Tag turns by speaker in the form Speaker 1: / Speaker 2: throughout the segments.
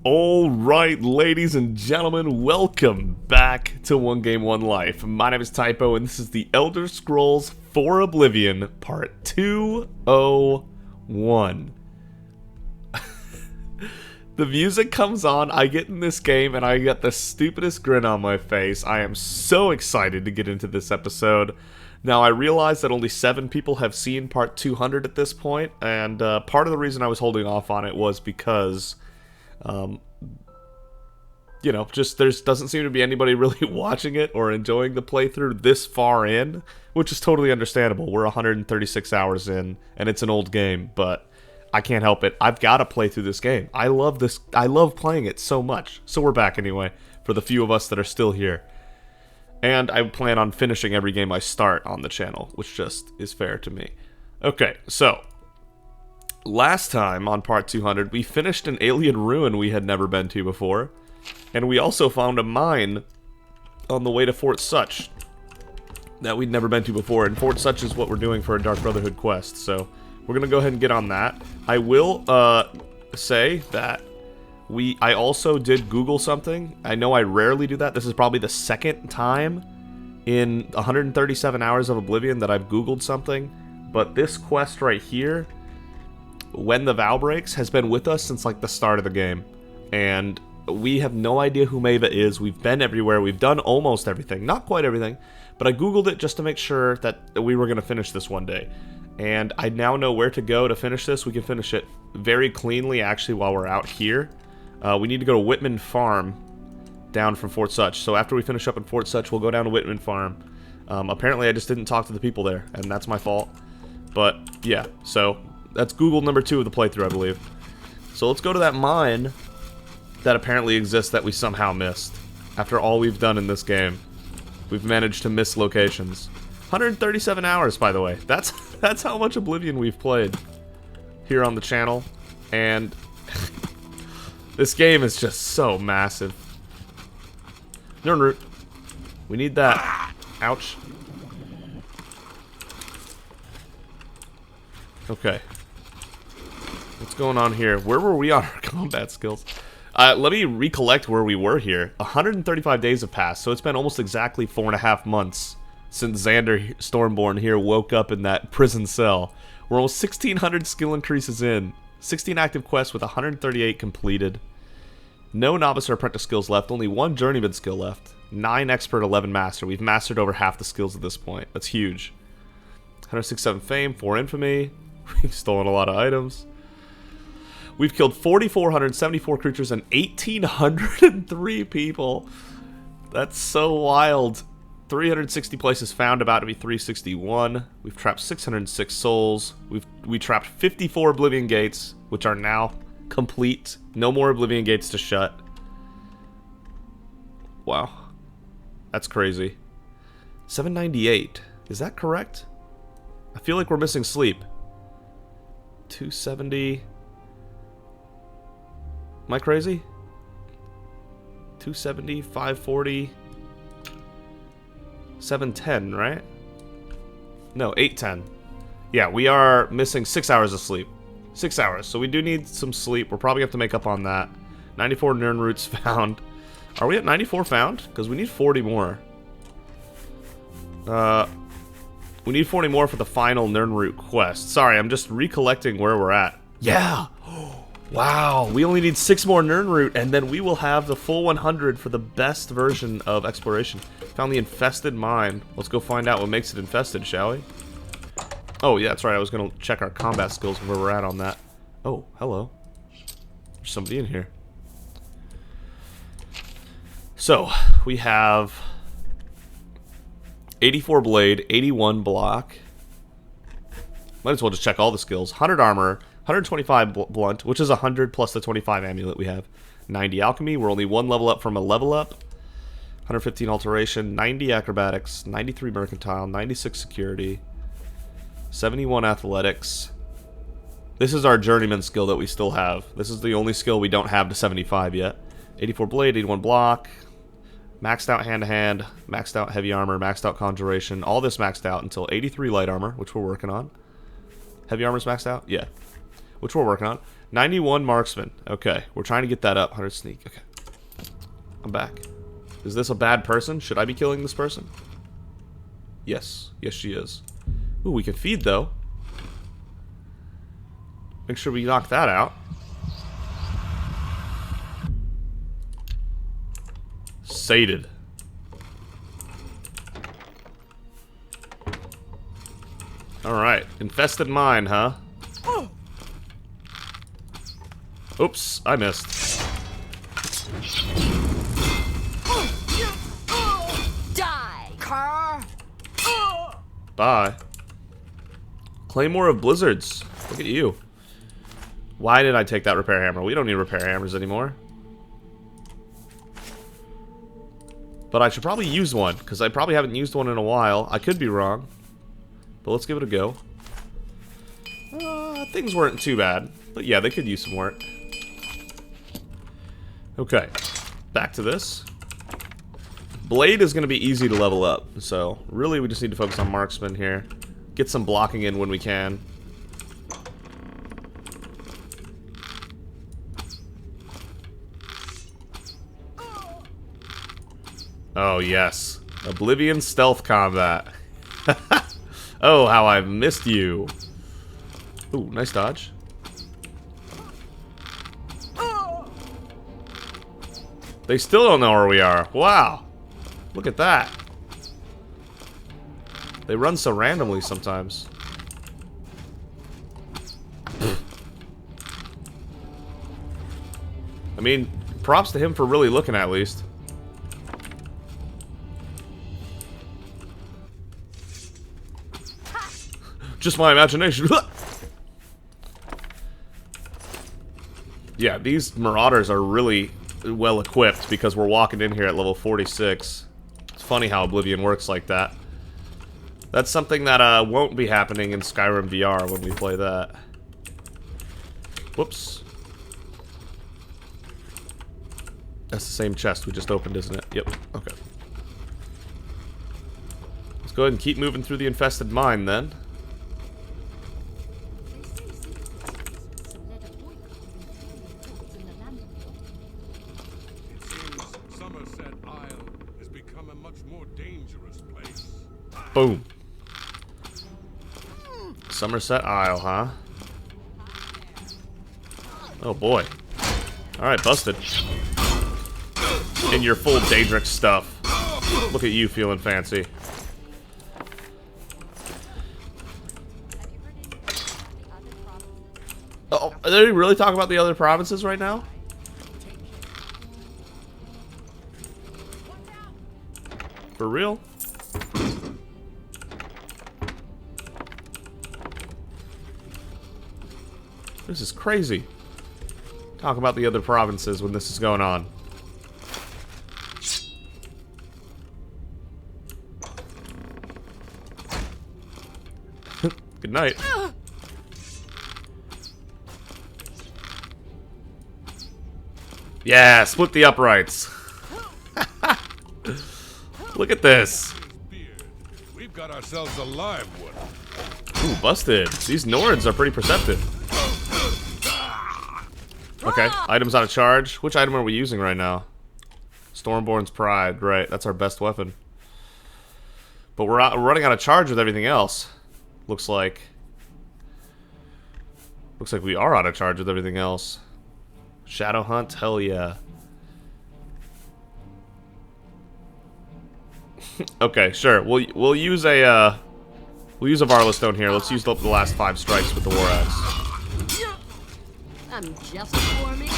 Speaker 1: Alright, ladies and gentlemen, welcome back to 1Game1Life. My name is Typo, and this is the Elder Scrolls 4 Oblivion, Part 201. The music comes on, I get in this game, and I get the stupidest grin on my face. I am so excited to get into this episode. Now, I realize that only 7 people have seen Part 200 at this point, and part of the reason I was holding off on it was because... you know, just doesn't seem to be anybody really watching it or enjoying the playthrough this far in, which is totally understandable. We're 136 hours in, and it's an old game, but I can't help it. I've got to play through this game. I love this. I love playing it so much. So we're back anyway, for the few of us that are still here. And I plan on finishing every game I start on the channel, which just is fair to me. Okay, so... last time, on part 200, we finished an alien ruin we had never been to before. And we also found a mine on the way to Fort Such that we'd never been to before. And Fort Such is what we're doing for a Dark Brotherhood quest. So, we're going to go ahead and get on that. I will say that I also did Google something. I know I rarely do that. This is probably the second time in 137 hours of Oblivion that I've Googled something. But this quest right here... When the Vow Breaks has been with us since like the start of the game, and we have no idea who Maeva is. We've been everywhere, we've done almost everything, not quite everything, but I googled it just to make sure that we were going to finish this one day, and I now know where to go to finish this. We can finish it very cleanly actually while we're out here. We need to go to Whitman Farm down from Fort Such, so after we finish up in Fort Such we'll go down to Whitman Farm. Apparently I just didn't talk to the people there, and that's my fault, but yeah, so that's Google number 2 of the playthrough, I believe. So let's go to that mine that apparently exists that we somehow missed. After all we've done in this game, we've managed to miss locations. 137 hours, by the way. That's how much Oblivion we've played here on the channel. And this game is just so massive. Nirnroot. We need that. Ouch. Okay. What's going on here? Where were we on our combat skills? Let me recollect where we were here. 135 days have passed, so it's been almost exactly 4.5 months since Xander Stormborn here woke up in that prison cell. We're almost 1,600 skill increases in. 16 active quests with 138 completed. No novice or apprentice skills left, only 1 journeyman skill left. 9 expert, 11 master. We've mastered over half the skills at this point. That's huge. 167 fame, 4 infamy. We've stolen a lot of items. We've killed 4,474 creatures and 1,803 people. That's so wild. 360 places found, about to be 361. We've trapped 606 souls. We trapped 54 Oblivion gates, which are now complete. No more Oblivion gates to shut. Wow. That's crazy. 798. Is that correct? I feel like we're missing sleep. 270... Am I crazy? 270, 540, 710, right? No, 810. Yeah, we are missing 6 hours of sleep. 6 hours, so we do need some sleep. We'll probably have to make up on that. 94 Nirnroots found. Are we at 94 found? Because we need 40 more. We need 40 more for the final Nirnroot quest. Sorry, I'm just recollecting where we're at. Yeah! Wow, we only need 6 more Nirnroot, and then we will have the full 100 for the best version of exploration. Found the infested mine. Let's go find out what makes it infested, shall we? Oh, yeah, that's right. I was going to check our combat skills and where we're at on that. Oh, hello. There's somebody in here. So, we have 84 blade, 81 block. Might as well just check all the skills. 100 armor. 125 blunt, which is 100 plus the 25 amulet we have. 90 alchemy, we're only 1 level up from a level up. 115 alteration, 90 acrobatics, 93 mercantile, 96 security, 71 athletics. This is our journeyman skill that we still have. This is the only skill we don't have to 75 yet. 84 blade, 81 block, maxed out hand-to-hand, maxed out heavy armor, maxed out conjuration. All this maxed out until 83 light armor, which we're working on. Heavy armor's maxed out? Yeah. Which we're working on. 91 marksman. Okay, we're trying to get that up. 100 sneak. Okay. I'm back. Is this a bad person? Should I be killing this person? Yes. Yes, she is. Ooh, we can feed, though. Make sure we knock that out. Sated. Alright. Infested mine, huh? Oops, I missed.
Speaker 2: Die, car.
Speaker 1: Bye. Claymore of Blizzards. Look at you. Why did I take that repair hammer? We don't need repair hammers anymore. But I should probably use one, because I probably haven't used one in a while. I could be wrong. But let's give it a go. Things weren't too bad. But yeah, they could use some work. Okay. Back to this. Blade is going to be easy to level up. So, really, we just need to focus on marksman here. Get some blocking in when we can. Oh, yes. Oblivion stealth combat. Oh, how I've missed you. Ooh, nice dodge. They still don't know where we are. Wow. Look at that. They run so randomly sometimes. I mean, props to him for really looking at least. Just my imagination. Yeah, these marauders are really well equipped because we're walking in here at level 46. It's funny how Oblivion works like that. That's something that won't be happening in Skyrim VR when we play that. Whoops. That's the same chest we just opened, isn't it? Yep. Okay. Let's go ahead and keep moving through the infested mine then. Boom. Somerset Isle, huh? Oh boy. Alright, busted. In your full Daedric stuff. Look at you feeling fancy. Oh, are they really talking about the other provinces right now? For real? This is crazy. Talk about the other provinces when this is going on. Good night. Yeah, split the uprights. Look at this.
Speaker 3: We've got ourselves a live one.
Speaker 1: Ooh, busted. These Nords are pretty perceptive. Okay, items out of charge. Which item are we using right now? Stormborn's Pride. Right, that's our best weapon. But we're running out of charge with everything else. Looks like. Looks like we are out of charge with everything else. Shadow Hunt? Hell yeah. Okay, sure. We'll use a Varla Stone here. Let's use the last 5 strikes with the War Axe.
Speaker 2: I'm just warming.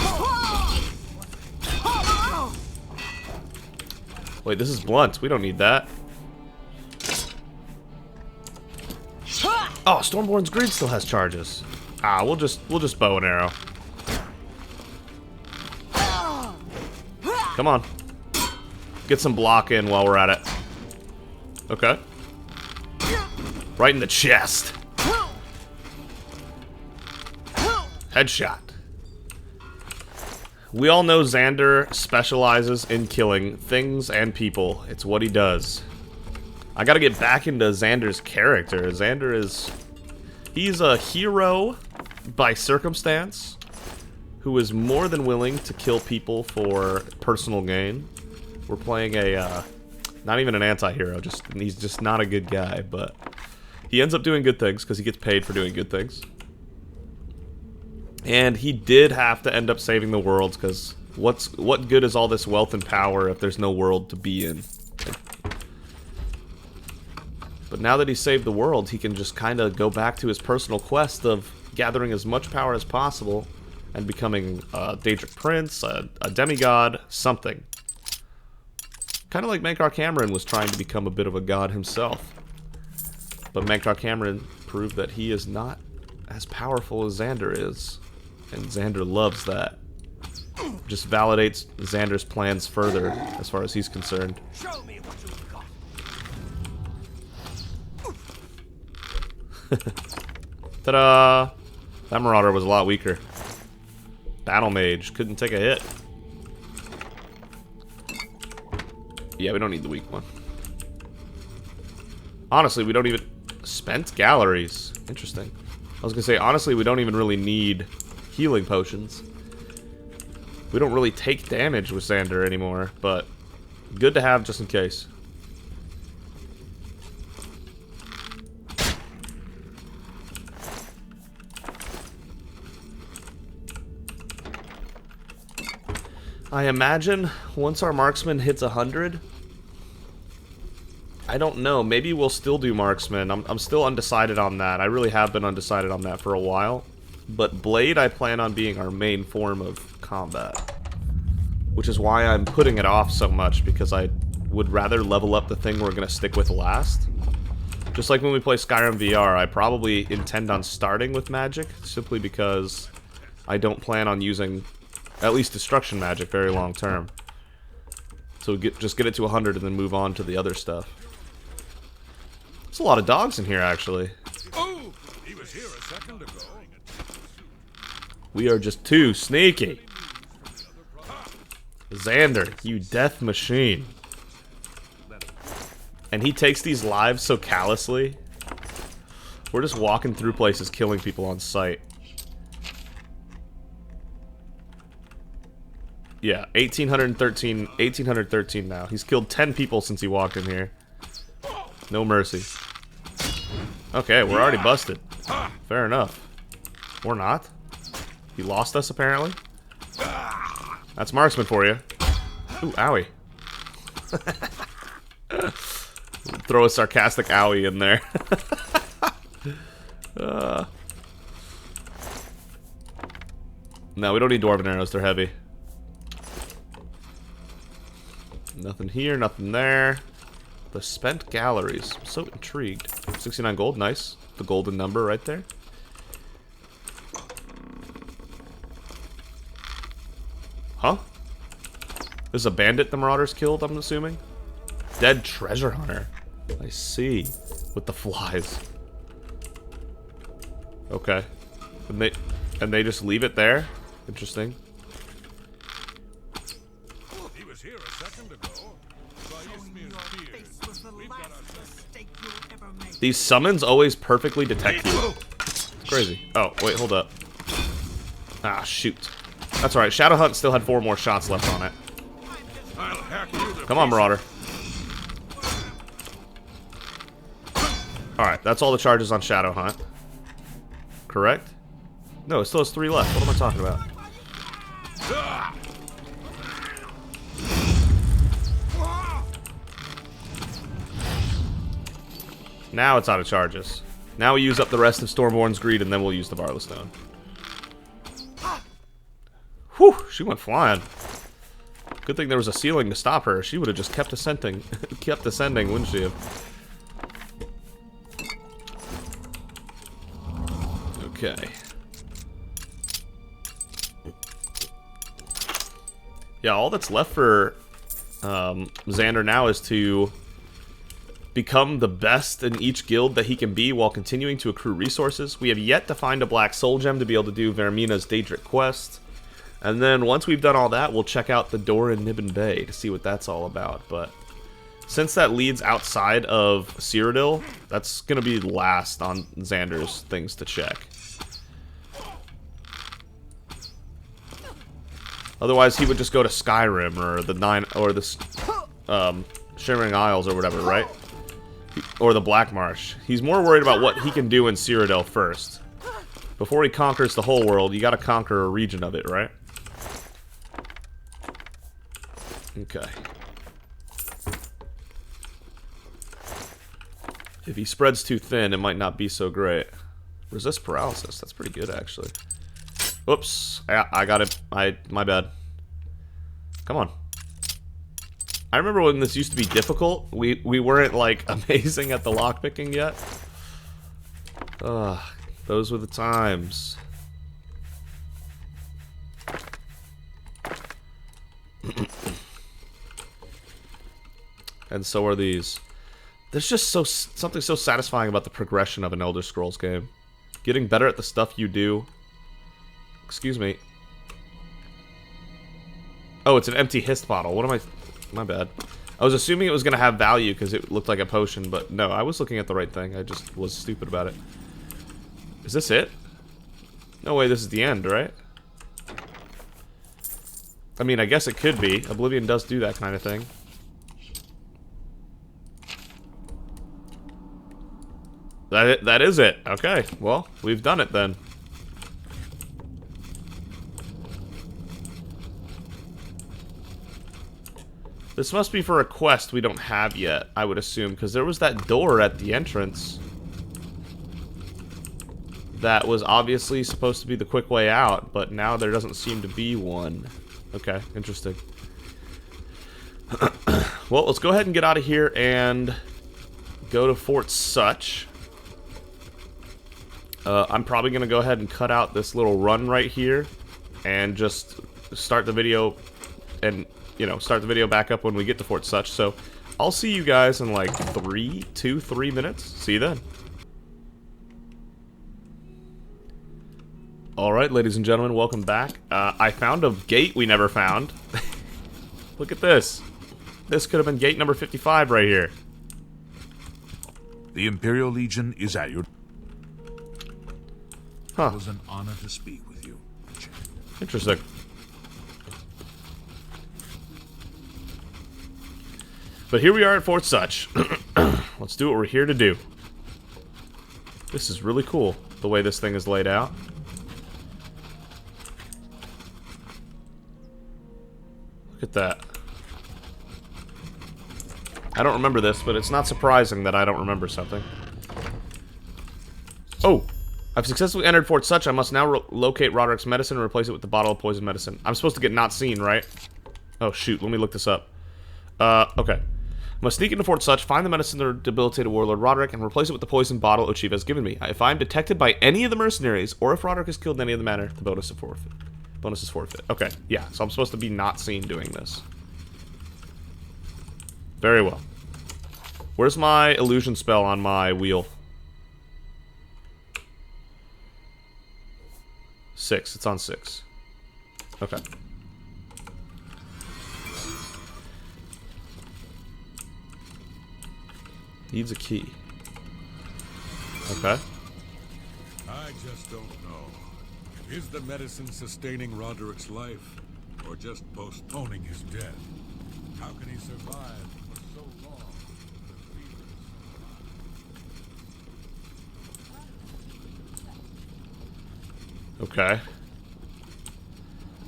Speaker 1: Wait, this is blunt. We don't need that. Oh, Stormborn's Grid still has charges. Ah, we'll just bow and arrow. Come on. Get some block in while we're at it. Okay. Right in the chest. Headshot. We all know Xander specializes in killing things and people. It's what he does. I gotta get back into Xander's character. Xander is... he's a hero by circumstance, who is more than willing to kill people for personal gain. We're playing a, not even an anti-hero, he's just not a good guy, but he ends up doing good things because he gets paid for doing good things. And he did have to end up saving the world because what good is all this wealth and power if there's no world to be in? But now that he saved the world, he can just kind of go back to his personal quest of gathering as much power as possible and becoming a Daedric Prince, a demigod, something. Kind of like Mankar Cameron was trying to become a bit of a god himself. But Mankar Cameron proved that he is not as powerful as Xander is. And Xander loves that. Just validates Xander's plans further, as far as he's concerned.
Speaker 3: Show me what you've got.
Speaker 1: Ta-da! That Marauder was a lot weaker. Battle Mage couldn't take a hit. Yeah, we don't need the weak one. Honestly, we don't even... Spent galleries. Interesting. I was gonna say, honestly, we don't even really need healing potions. We don't really take damage with Xander anymore, but good to have just in case. I imagine once our marksman hits 100, I don't know, maybe we'll still do marksman. I'm still undecided on that. I really have been undecided on that for a while. But Blade I plan on being our main form of combat. Which is why I'm putting it off so much, because I would rather level up the thing we're going to stick with last. Just like when we play Skyrim VR, I probably intend on starting with magic, simply because I don't plan on using at least destruction magic very long term. So just get it to 100 and then move on to the other stuff. There's a lot of dogs in here, actually.
Speaker 3: Oh, he was here a second ago.
Speaker 1: We are just too sneaky. Xander, you death machine. And he takes these lives so callously. We're just walking through places killing people on sight. Yeah, 1813 now. He's killed 10 people since he walked in here. No mercy. Okay, we're already busted. Fair enough. Or not. He lost us, apparently. That's marksman for you. Ooh, owie. Throw a sarcastic owie in there. No, we don't need dwarven arrows. They're heavy. Nothing here, nothing there. The spent galleries. I'm so intrigued. 69 gold, nice. The golden number right there. Huh? There's a bandit the Marauders killed, I'm assuming? Dead treasure hunter. I see. With the flies. Okay. And they just leave it there? Interesting.
Speaker 3: He was here a second ago.
Speaker 1: These summons always perfectly detect you. Crazy. Oh, wait, hold up. Ah, shoot. That's alright. Shadow Hunt still had 4 more shots left on it. Come on, Marauder. Alright, that's all the charges on Shadow Hunt. Correct? No, it still has 3 left. What am I talking about? Now it's out of charges. Now we use up the rest of Stormborn's Greed, and then we'll use the Varla Stone. Whew, she went flying. Good thing there was a ceiling to stop her. She would have just kept ascending. Kept ascending, wouldn't she have? Okay. Yeah, all that's left for Xander now is to become the best in each guild that he can be while continuing to accrue resources. We have yet to find a Black Soul Gem to be able to do Vermina's Daedric quest. And then once we've done all that, we'll check out the door in Nibbin Bay to see what that's all about. But since that leads outside of Cyrodiil, that's going to be last on Xander's things to check. Otherwise, he would just go to Skyrim or the Shimmering Isles or whatever, right? Or the Black Marsh. He's more worried about what he can do in Cyrodiil first. Before he conquers the whole world, you gotta conquer a region of it, right? Okay. If he spreads too thin, it might not be so great. Resist paralysis. That's pretty good, actually. Oops. I got it. My bad. Come on. I remember when this used to be difficult. We weren't, like, amazing at the lockpicking yet. Ugh. Those were the times. And so are these. There's just something so satisfying about the progression of an Elder Scrolls game. Getting better at the stuff you do. Excuse me. Oh, it's an empty hist bottle. What am I... My bad. I was assuming it was going to have value because it looked like a potion, but no, I was looking at the right thing. I just was stupid about it. Is this it? No way, this is the end, right? I mean, I guess it could be. Oblivion does do that kind of thing. That is it. Okay, well, we've done it then. This must be for a quest we don't have yet, I would assume, because there was that door at the entrance that was obviously supposed to be the quick way out, but now there doesn't seem to be one. Okay, interesting. Well, let's go ahead and get out of here and go to Fort Such. I'm probably going to go ahead and cut out this little run right here and just start the video and, you know, start the video back up when we get to Fort Such. So I'll see you guys in like 3 minutes. See you then. Alright, ladies and gentlemen, welcome back. I found a gate we never found. Look at this. This could have been gate number 55 right here.
Speaker 3: The Imperial Legion is at your...
Speaker 1: Huh.
Speaker 3: It was an honor to speak with you.
Speaker 1: Interesting. But here we are at Fort Such. Let's do what we're here to do. This is really cool, the way this thing is laid out. Look at that. I don't remember this, but it's not surprising that I don't remember something. Oh! I've successfully entered Fort Such. I must now locate Roderick's medicine and replace it with the bottle of poison medicine. I'm supposed to get not seen, right? Oh, shoot. Let me look this up. Okay. Must sneak into Fort Such, find the medicine of the debilitated warlord Roderick, and replace it with the poison bottle Ochiva has given me. If I'm detected by any of the mercenaries, or if Roderick is killed in any other manner, the bonus is forfeit. Bonus is forfeit. Okay, yeah. So I'm supposed to be not seen doing this. Very well. Where's my illusion spell on my wheel? 6. It's on 6. Okay. Needs a key. Okay.
Speaker 3: I just don't know. Is the medicine sustaining Roderick's life, or just postponing his death? How can he survive for so long?
Speaker 1: Okay.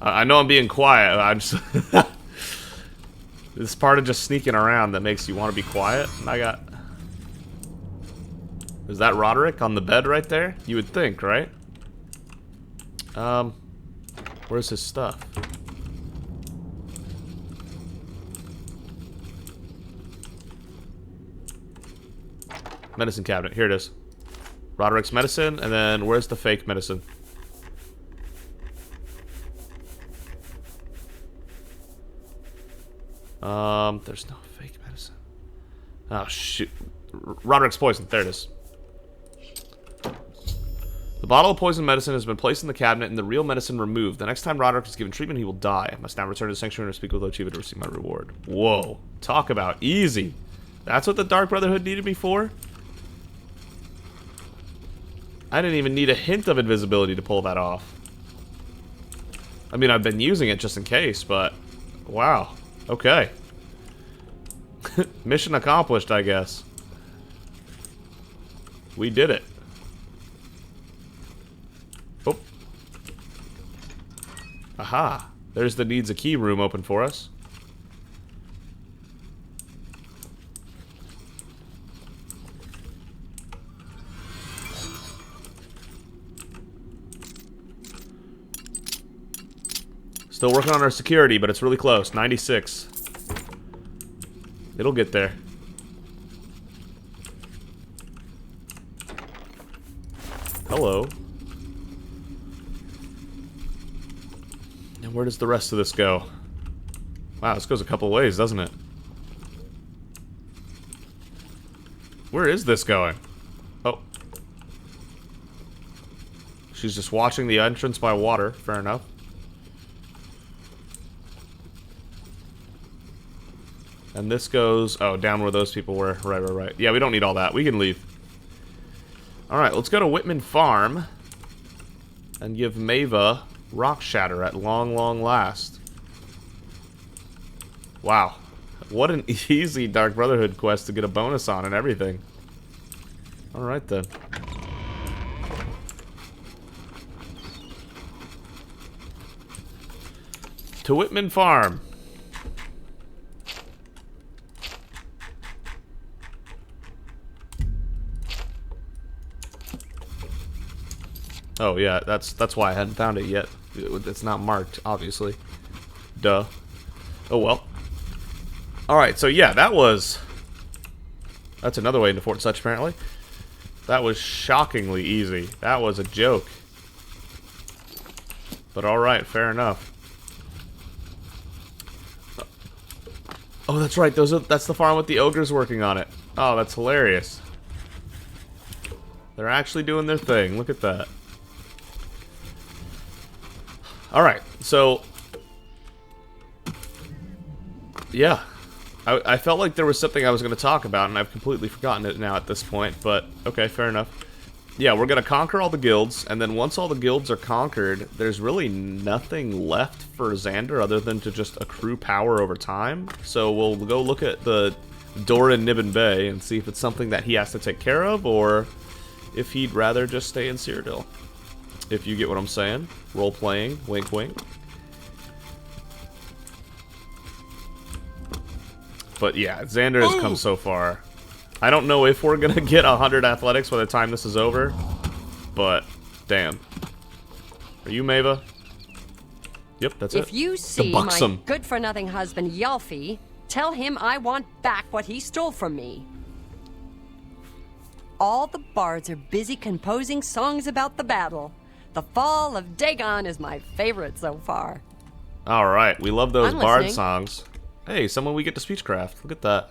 Speaker 1: I know I'm being quiet. I'm just... This part of just sneaking around that makes you want to be quiet. And I got... Is that Roderick on the bed right there? You would think, right? Where's his stuff? Medicine cabinet. Here it is. Roderick's medicine, and then where's the fake medicine? There's no fake medicine. Oh, shoot. Roderick's poison. There it is. The bottle of poison medicine has been placed in the cabinet and the real medicine removed. The next time Roderick is given treatment, he will die. I must now return to the sanctuary and speak with Ochiva to receive my reward. Whoa. Talk about easy. That's what the Dark Brotherhood needed me for? I didn't even need a hint of invisibility to pull that off. I mean, I've been using it just in case, but... Wow. Okay. Mission accomplished, I guess. We did it. Oh. Aha. There's the needs a key room open for us. Still working on our security, but it's really close. 96. It'll get there. Hello. And where does the rest of this go? Wow, this goes a couple ways, doesn't it? Where is this going? Oh. She's just watching the entrance by water. Fair enough. And this goes... Oh, down where those people were. Right. Yeah, we don't need all that. We can leave. Alright, let's go to Whitman Farm. And give Maeva Rock Shatter at long, long last. Wow. What an easy Dark Brotherhood quest to get a bonus on and everything. Alright then. To Whitman Farm. Oh yeah, that's why I hadn't found it yet. It's not marked, obviously. Duh. Oh well. Alright, so yeah, that's another way into Fort Such, apparently. That was shockingly easy. That was a joke. But alright, fair enough. Oh, that's right, that's the farm with the ogres working on it. Oh, that's hilarious. They're actually doing their thing. Look at that. Alright, so... Yeah. I felt like there was something I was going to talk about, and I've completely forgotten it now at this point, but okay, fair enough. Yeah, we're going to conquer all the guilds, and then once all the guilds are conquered, there's really nothing left for Xander other than to just accrue power over time. So we'll go look at the door in Nibbin Bay and see if it's something that he has to take care of, or if he'd rather just stay in Cyrodiil. If you get what I'm saying. Role-playing, wink wink. But yeah, Xander has come so far. I don't know if we're gonna get 100 athletics by the time this is over, but damn. Are you Maeva? Yep, that's it.
Speaker 2: If you see my good-for-nothing husband Yalfi, tell him I want back what he stole from me. All the bards are busy composing songs about the battle. The fall of Dagon is my favorite so far.
Speaker 1: Alright, we love those bard songs. Hey, someone we get to speechcraft. Look at that.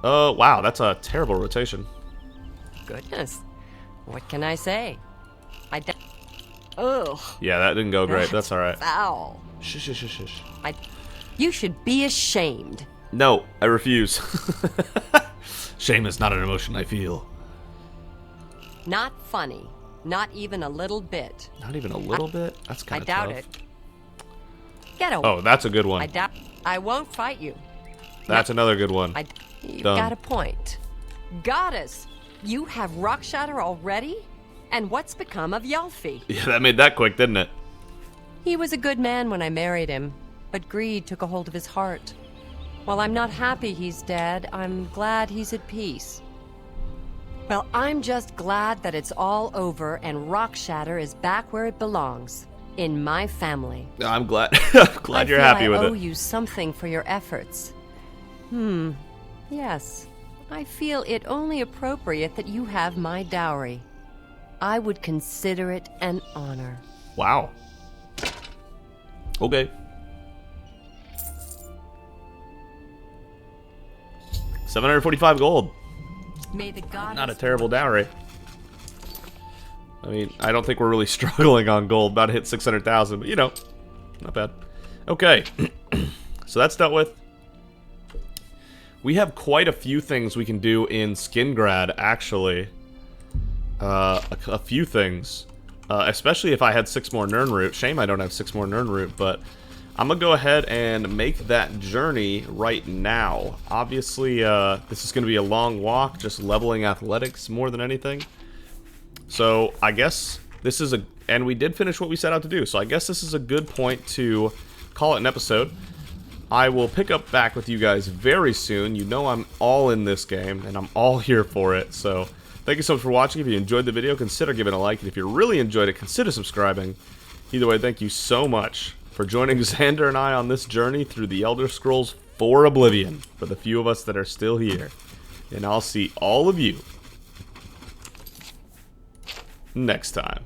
Speaker 1: Oh, wow, that's a terrible rotation.
Speaker 2: Goodness. What can I say? Ugh.
Speaker 1: Yeah, that didn't go great. That's alright.
Speaker 2: Foul.
Speaker 1: Shush.
Speaker 2: You should be ashamed.
Speaker 1: No, I refuse. Shame is not an emotion I feel.
Speaker 2: Not funny. Not even a little bit.
Speaker 1: Not even a little bit? That's kind of tough.
Speaker 2: I doubt it. Get away.
Speaker 1: Oh, that's a good one.
Speaker 2: I won't fight you.
Speaker 1: That's another good one.
Speaker 2: You've got a point. Goddess, you have Rock Shatter already? And what's become of Yalfi?
Speaker 1: Yeah, that made that quick, didn't it?
Speaker 2: He was a good man when I married him, but greed took a hold of his heart. While I'm not happy he's dead, I'm glad he's at peace. Well, I'm just glad that it's all over and Rock Shatter is back where it belongs. In my family.
Speaker 1: I'm glad. I'm glad you're happy with it.
Speaker 2: I owe you something for your efforts. Yes. I feel it only appropriate that you have my dowry. I would consider it an honor.
Speaker 1: Wow. Okay. 745 gold.
Speaker 2: May the goddess...
Speaker 1: Not a terrible dowry. I mean, I don't think we're really struggling on gold. About to hit 600,000, but you know, not bad. Okay, so that's dealt with. We have quite a few things we can do in Skingrad, actually. A few things. especially if I had 6 more Nirnroot. Shame I don't have 6 more Nirnroot, but I'm going to go ahead and make that journey right now. Obviously, this is going to be a long walk, just leveling athletics more than anything. So, I guess this is and we did finish what we set out to do, so I guess this is a good point to call it an episode. I will pick up back with you guys very soon. You know I'm all in this game, and I'm all here for it, so thank you so much for watching. If you enjoyed the video, consider giving a like, and if you really enjoyed it, consider subscribing. Either way, thank you so much for joining Xander and I on this journey through the Elder Scrolls 4 Oblivion, for the few of us that are still here. And I'll see all of you next time.